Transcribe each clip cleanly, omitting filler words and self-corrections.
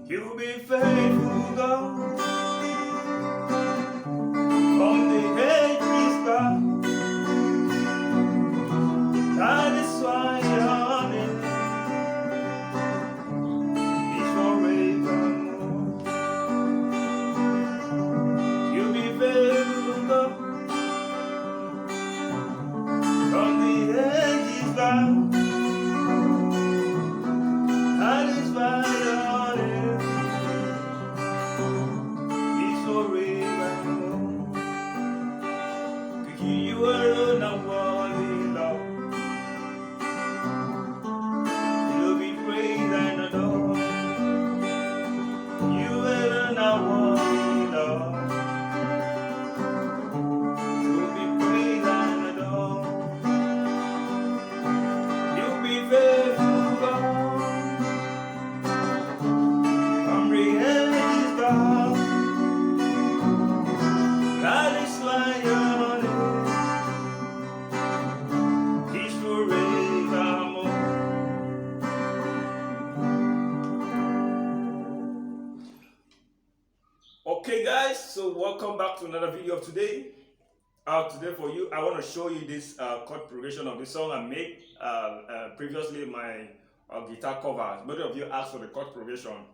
You be faithful, God, from the ages past. That is why your name is forevermore. You be faithful, God, from the ages past. That is why your name is forevermore. You alone are worthy, Lord. You'll be praised and adored. You alone are worthy, Lord. You'll be praised and adored. You'll be faithful, God. From the ages past. That is why your name is forevermore. Okay guys, so welcome back to another video of today. Today for you, I want to show you this chord progression of the song I made previously my guitar cover. Many of you asked for the chord progression.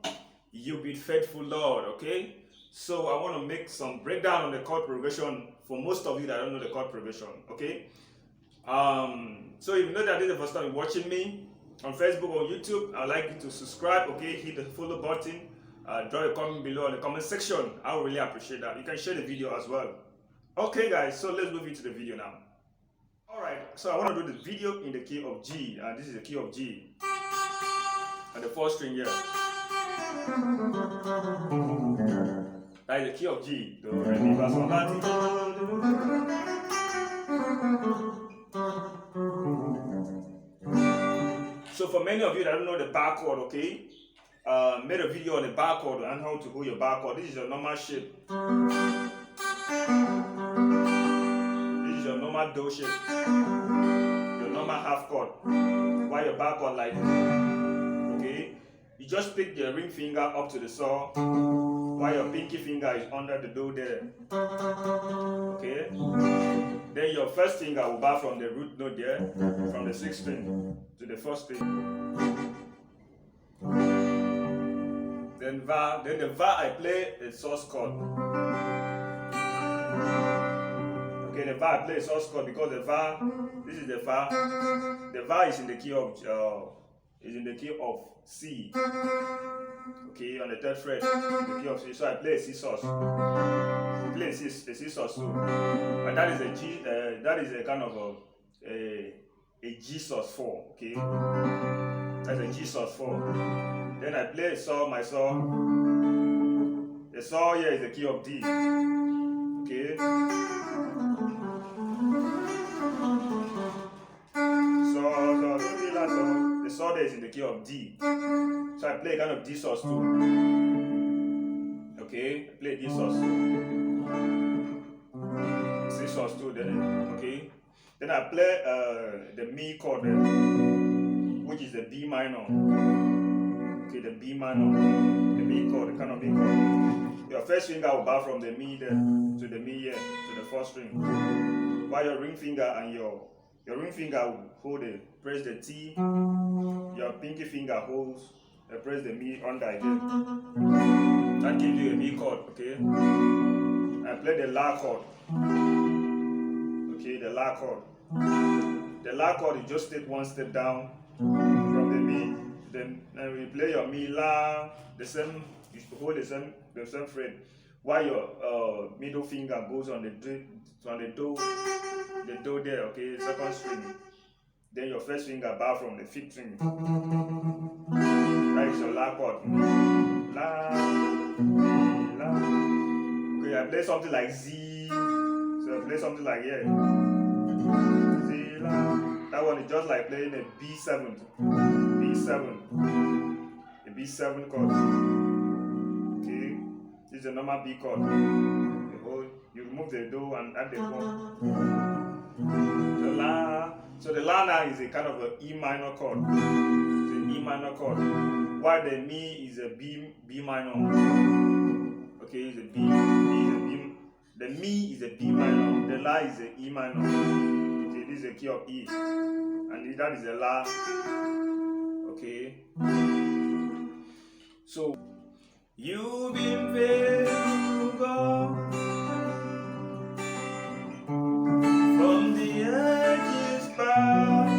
You be faithful, Lord. Okay, so I want to make some breakdown on the chord progression for most of you that don't know the chord progression. Okay, so if you know that this is the first time you're watching me on Facebook or YouTube, I'd like you to subscribe. Okay, hit the follow button. Draw a comment below in the comment section. I would really appreciate that. You can share the video as well. Okay guys, so let's move into the video now. Alright, so I want to do the video in the key of G, and this is the key of G, and the fourth string here. That is the key of G. Do, re, mi, fa, sol, la, ti, do. So for many of you that don't know the bar chord, okay, made a video on the bar chord and how to hold your bar chord. This is your normal shape. Your normal do shape, your normal half chord, while your bar chord like this. Okay, you just pick the ring finger up to the saw, while your pinky finger is under the do there. Okay, then your first finger will bar from the root note there, from the sixth string to the first string. Then the va I play a source chord. Okay, the va I play a source chord because the va, this is the va. The va is in the key of C. Okay, on the third fret, the key of C. So I play a C sus. Play a C sus too. And that is a G. That is a kind of a G sus 4. Okay, that's a G sus 4. Then I play a saw, my saw. The saw here is the key of D. Okay. The saw there is in the key of D. So I play a kind of D sus 2. Okay, I play D sus 2. C sus 2 then, okay. Then I play the Mi chord there, which is the B minor. Okay, the B minor, the Mi chord, the kind of B chord. Your first finger will bar from the Mi there to the Mi here, to the fourth string. While your ring finger and your ring finger will hold press the T, your pinky finger holds, press the Mi under again. That gives you a Mi chord, okay? I play the La chord. Okay, the La chord. The La chord, you just take one step down from the Mi. Then we play your Mi, La, the same, you hold the same fret. While your middle finger goes on the do there, okay, second string. Then your first finger bar from the fifth string. That is your La chord. La, La. Okay, I play something like Z. So I play something like here. Z, La. That one is just like playing a B7. B7. A B7 chord. Okay. This is a normal B chord. You remove the do and add the chord. The La. So the La now is a kind of an E minor chord. It's an E minor chord, while the Mi is a B minor. Okay, it's a B, the Mi is a B minor, the La is a E minor. Okay, this is a key of E, and that is a La. Okay, so you've been faithful, God, from the edges back.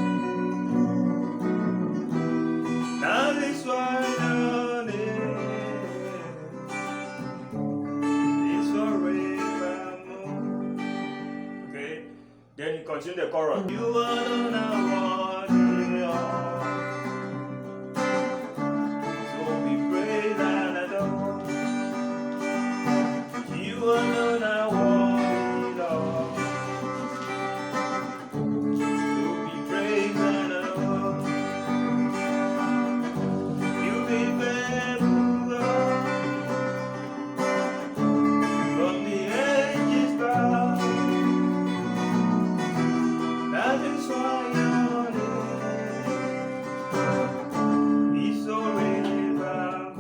Now this one on it is forevermore. Okay, then you continue the chorus. You are not worthy of, so we praise and adore. You are not worthy of, so we praise and adore. You've been faithful, God, from the ages past. That is why your name is so relevant.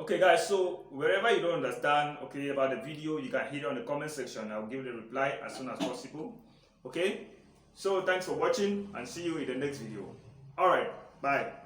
Okay guys, so wherever you don't understand about the video, you can hit it on the comment section. I'll give the reply as soon as possible. Okay, so thanks for watching and see you in the next video. Alright, bye.